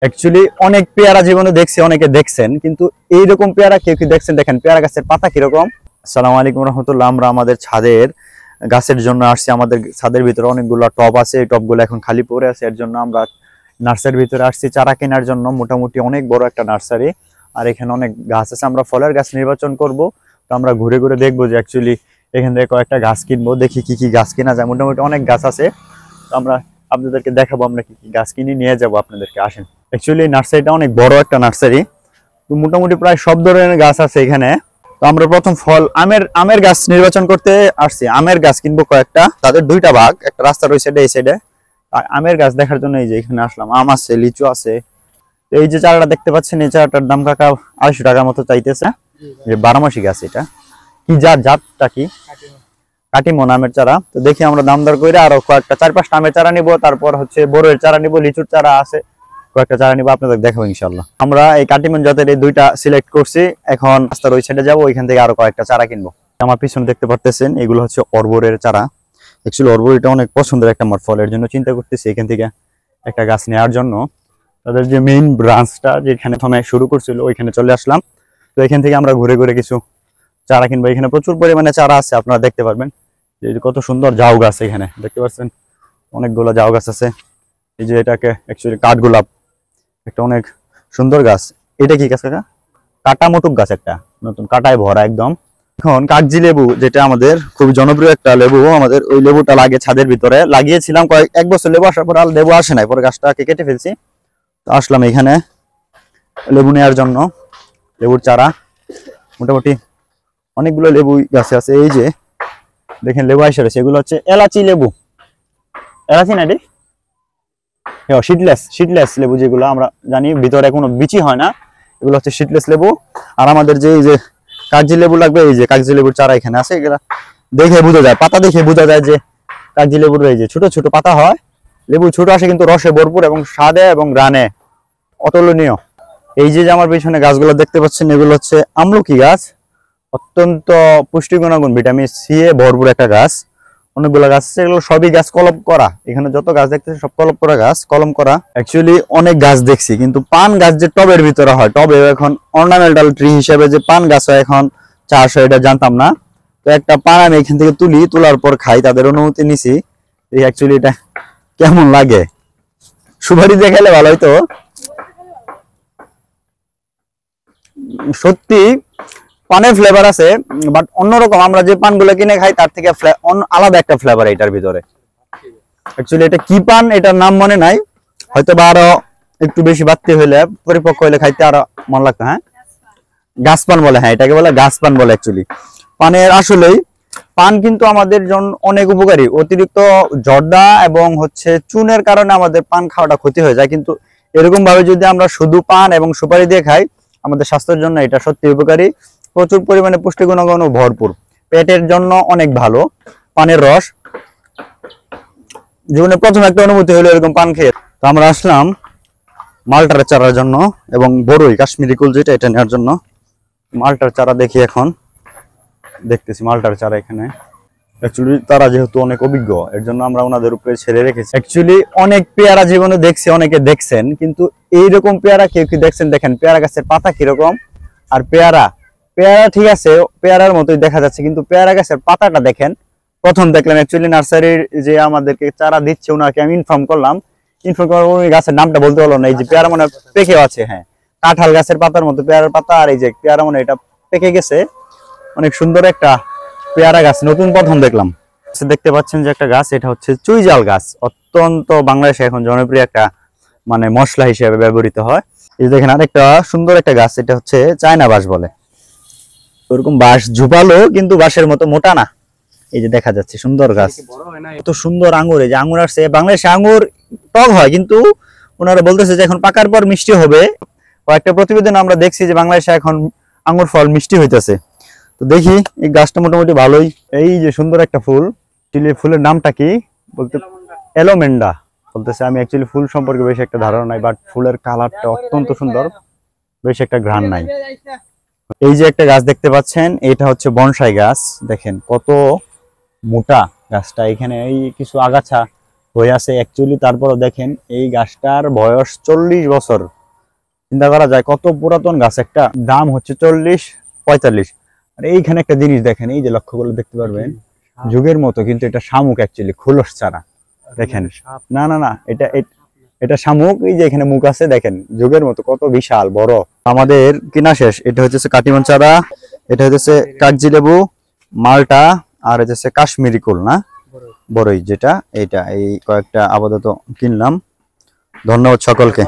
Actually অনেক পেয়ারা জীবনে দেখছি, অনেকে দেখছেন, কিন্তু এইরকম পেয়ারা কেউ কি দেখছেন? দেখেন পেয়ারা গাছের পাতা কিরকম। আসসালামু আলাইকুম রহমতুল্লাহ। আমরা আমাদের ছাদের গাছের জন্য আসছি। আমাদের ছাদের ভিতরে অনেকগুলো টব আছে, এই টবগুলো এখন খালি পড়ে আছে। এর জন্য আমরা নার্সারির ভিতরে আসছি চারা কেনার জন্য। মোটামুটি অনেক বড় একটা নার্সারি, আর এখানে অনেক গাছ আছে। আমরা ফলের গাছ নির্বাচন করব, তো আমরা ঘুরে ঘুরে দেখবো যে অ্যাকচুয়ালি এখান থেকে কয়েকটা গাছ কিনবো, দেখি কি কি গাছ কিনা যায়। মোটামুটি অনেক গাছ আছে, তো আমরা আপনাদেরকে দেখাবো আমরা কি কি গাছ কিনে নিয়ে যাবো আপনাদেরকে। আসেন। অ্যাকচুয়ালি নার্সারিটা অনেক বড় একটা নার্সারি, তো মোটামুটি প্রায় সব ধরনের গাছ আছে এখানে। তো আমরা প্রথম ফল আমের গাছ নির্বাচন করতে আসছি। আমের গাছ কিনবো কয়েকটা, তাদের দুইটা ভাগ, একটা রাস্তার ওই সাইডে এই সাইডে। আর আমের গাছ দেখার জন্য এই যে এখানে আসলাম। আম আছে, লিচু আছে। তো এই যে চারাটা দেখতে পাচ্ছেন, এই চারাটার দাম কাকা 250 টাকার মতো চাইতেছে। যে 12 মাসি গাছ, এটা কি জাতটা কি? কাটিমন আমের চারা। তো দেখি আমরা দাম দর করে আরো কয়েকটা 4-5টা আমের চারা নিবো, তারপর হচ্ছে বড়ের চারা নিবো, লিচুর চারা আছে কয়েকটা চারা নিবো, আপনাদের দেখাবো ইনশাল্লাহ। আমরা এই কাটিমন জাতের এই দুইটা সিলেক্ট করছি। এখন রাস্তার ওই সাইডে যাবো, ওইখান থেকে আরো কয়েকটা চারা কিনবো। আমার পিছনে দেখতে পারতেছেন এগুলো হচ্ছে অর্বরের চারা। অ্যাকচুয়ালি অর্বরিটা অনেক পছন্দের একটা আমার ফল, এর জন্য চিন্তা করতেছি এখান থেকে একটা গাছ নেওয়ার জন্য। তাদের যে মেইন ব্রাঞ্চটা যেখানে প্রথমে শুরু করছিল ওইখানে চলে আসলাম। তো এখান থেকে আমরা ঘুরে ঘুরে কিছু চারা কিনবো। এখানে প্রচুর পরিমাণে চারা আছে, আপনারা দেখতে পারবেন। এই যে কত সুন্দর ঝাউ গাছ এখানে দেখতে পাচ্ছেন, অনেকগুলো ঝাউ গাছ আছে। এই যে এটাকে অ্যাকচুয়ালি কাঠগোলাপ, একটা অনেক সুন্দর গাছ। এটা কি গাছ কাকা? কাটা মুটুক গাছ, একটা নতুন কাটায় ভরা একদম। এখন কাগজি লেবু, যেটা আমাদের খুব জনপ্রিয় একটা লেবু, আমাদের ওই লেবুটা লাগে ছাদের ভিতরে। লাগিয়েছিলাম এক বছর, লেবু আসার পর আর লেবু আসে নাই, পরে গাছটাকে কেটে ফেলছি। তো আসলাম এখানে লেবু নেওয়ার জন্য। লেবুর চারা মোটামুটি অনেকগুলো লেবু গাছে আছে। এই যে দেখেন লেবু আসে রয়েছে, এগুলো হচ্ছে এলাচি লেবু। এলাচি না রে, সিডলেস লেবু, যেগুলো আমরা জানি ভিতরে কোনো বিচি হয় না, এগুলো হচ্ছে সিডলেস লেবু। আর আমাদের যে এই যে কাগজি লেবু লাগবে, এই যে কাগজি লেবুর চারা এখানে আছে। এগুলা দেখে বোঝা যায়, পাতা দেখে বোঝা যায় যে কাগজি লেবুর এই যে ছোট ছোট পাতা হয়। লেবু ছোট আসে কিন্তু রসে ভরপুর এবং স্বাদে এবং গ্রানে অতুলনীয়। এই যে আমার পিছনে গাছগুলো দেখতে পাচ্ছেন, এগুলো হচ্ছে আমলকি গাছ। অত্যন্ত পুষ্টি গুণাগুণ, ভিটামিন সি এ ভরপুর একটা গাছ। অনেকগুলো গাছ আছে, এগুলো সবই গাছ কলম করা। এখানে যত গাছ দেখতেছে সব কলম করা গাছ, কলম করা। অ্যাকচুয়ালি অনেক গাছ দেখছি, কিন্তু পান গাছ যে টবের ভিতরে হয়, টবে এখন অর্নামেন্টাল ট্রি হিসেবে যে পান গাছ হয় এখন চাষ হয়, এটা জানতাম না। তো একটা পান আমি এখান থেকে তোলার পর খাই, তাদের অনুমতি নিছি। এই অ্যাকচুয়ালি এটা কেমন লাগে, সুপারি দিয়ে খেলে ভালো হয়তো। সত্যি পানের ফ্লেভার আছে, বাট অন্যরকম। আমরা যে পানগুলো কিনে খাই তার থেকে আলাদা একটা ফ্লেভার এটার ভিতরে। অ্যাকচুয়ালি এটা কি পান, এটার নাম মনে নাই, হয়তো বা আরো একটু বেশি বাড়তি হইলে, পরিপক্ক হইলে খাইতে আরো মন লাগতো। হ্যাঁ, গাছ পান বলে। হ্যাঁ, এটাকে বলে গাছ পান বলে। অ্যাকচুয়ালি পানের আসলেই পান কিন্তু আমাদের জন্য অনেক উপকারী। অতিরিক্ত জর্দা এবং হচ্ছে চুনের কারণে আমাদের পান খাওয়াটা ক্ষতি হয়ে যায়, কিন্তু এরকম ভাবে যদি আমরা শুধু পান এবং সুপারি দিয়ে খাই, আমাদের স্বাস্থ্যের জন্য এটা সত্যি উপকারী। প্রচুর পরিমাণে পুষ্টি গুণাগুণ ভরপুর, পেটের জন্য অনেক ভালো পানের রস। জীবনে প্রথম একটা অনুভূতি হলো এরকম পান খেয়ে। তো আমরা আসলাম মালটার চারার জন্য এবং বড়ই কাশ্মীরি কুল যেটা, এটা নেওয়ার জন্য। মালটার চারা দেখি, এখন দেখতেছি মালটার চারা এখানে। অ্যাকচুয়ালি তারা যেহেতু অনেক অভিজ্ঞ, এর জন্য আমরা ওনাদের উপরে ছেড়ে রেখেছি। অ্যাকচুয়ালি অনেক পেয়ারা জীবনে দেখছি, অনেকে দেখছেন, কিন্তু এইরকম পেয়ারা কেউ কি দেখছেন? দেখেন পেয়ারা গাছের পাতা কিরকম। আর পেয়ারা ঠিক আছে, পেয়ারার মতোই দেখা যাচ্ছে, কিন্তু পেয়ারা গাছের পাতাটা দেখেন। প্রথম দেখলাম অ্যাকচুয়ালি নার্সারির যে আমাদেরকে চারা দিচ্ছে, ওনাকে আমি ইনফর্ম করলাম ওই গাছের নামটা বলতে পারলো না। এই যে পেয়ারা মনে পেকেও আছে, হ্যাঁ, কাঁঠাল গাছের পাতার মতো পেয়ারার পাতা। আর এই যে পেয়ারা মনে এটা পেকে গেছে, অনেক সুন্দর একটা পেয়ারা গাছ, নতুন প্রথম দেখলাম। দেখতে পাচ্ছেন যে একটা গাছ, এটা হচ্ছে চুইঝাল গাছ। অত্যন্ত বাংলাদেশে এখন জনপ্রিয় একটা মানে মশলা হিসেবে ব্যবহৃত হয়। এই দেখেন আরেকটা সুন্দর একটা গাছ, এটা হচ্ছে চায়না বাঁশ বলে। ওরকম বাঁশ ঝুপালো, কিন্তু বাঁশের মতো মোটা না। এই যে দেখা যাচ্ছে সুন্দর গাছ, কত সুন্দর আঙ্গুর। এই যে আঙ্গুর আসছে, বাংলাদেশে আঙ্গুর টক হয়, কিন্তু ওনারা বলতেছে যে এখন পাকার পর মিষ্টি হবে। কয়েকটা প্রতিবেদন আমরা দেখছি যে বাংলাদেশে এখন আঙ্গুর ফল মিষ্টি হইতেছে। তো দেখি এই গাছটা মোটামুটি ভালোই। এই যে সুন্দর একটা ফুল, ফুলের নামটা কি বলতে? এলোমেন্ডা বলতেছে। আমি অ্যাকচুয়ালি ফুল সম্পর্কে বেশি একটা ধারণা নাই, বাট ফুলের কালারটা অত্যন্ত সুন্দর, বেশ একটা ঘ্রাণ নাই। এই যে একটা গাছ দেখতে পাচ্ছেন, এটা হচ্ছে বনসাই গাছ। দেখেন কত মোটা গাছটা, এখানে এই কিছু আগাছা হয়ে আছে অ্যাকচুয়ালি। তারপরও দেখেন এই গাছটার বয়স 40 বছর। চিন্তা করা যায় কত পুরাতন গাছ একটা, দাম হচ্ছে 40-45। আর এইখানে একটা জিনিস দেখেন, এই যে লক্ষ্য করলে দেখতে পারবেন যুগের মতো, কিন্তু এটা শামুক অ্যাকচুয়ালি, খোলস ছাড়া। দেখেন, না না না, এটা শামুক। এই যে এখানে মুখ আছে, দেখেন যুগের মতো কত বিশাল বড়। আমাদের কিনা শেষ। এটা হচ্ছে কাটিমন চারা, এটা হচ্ছে কাগজি লেবু, মালটা, আর হচ্ছে কাশ্মীরি কুল না বড়ই যেটা, এইটা এই কয়েকটা আপাতত কিনলাম। ধন্যবাদ সকলকে।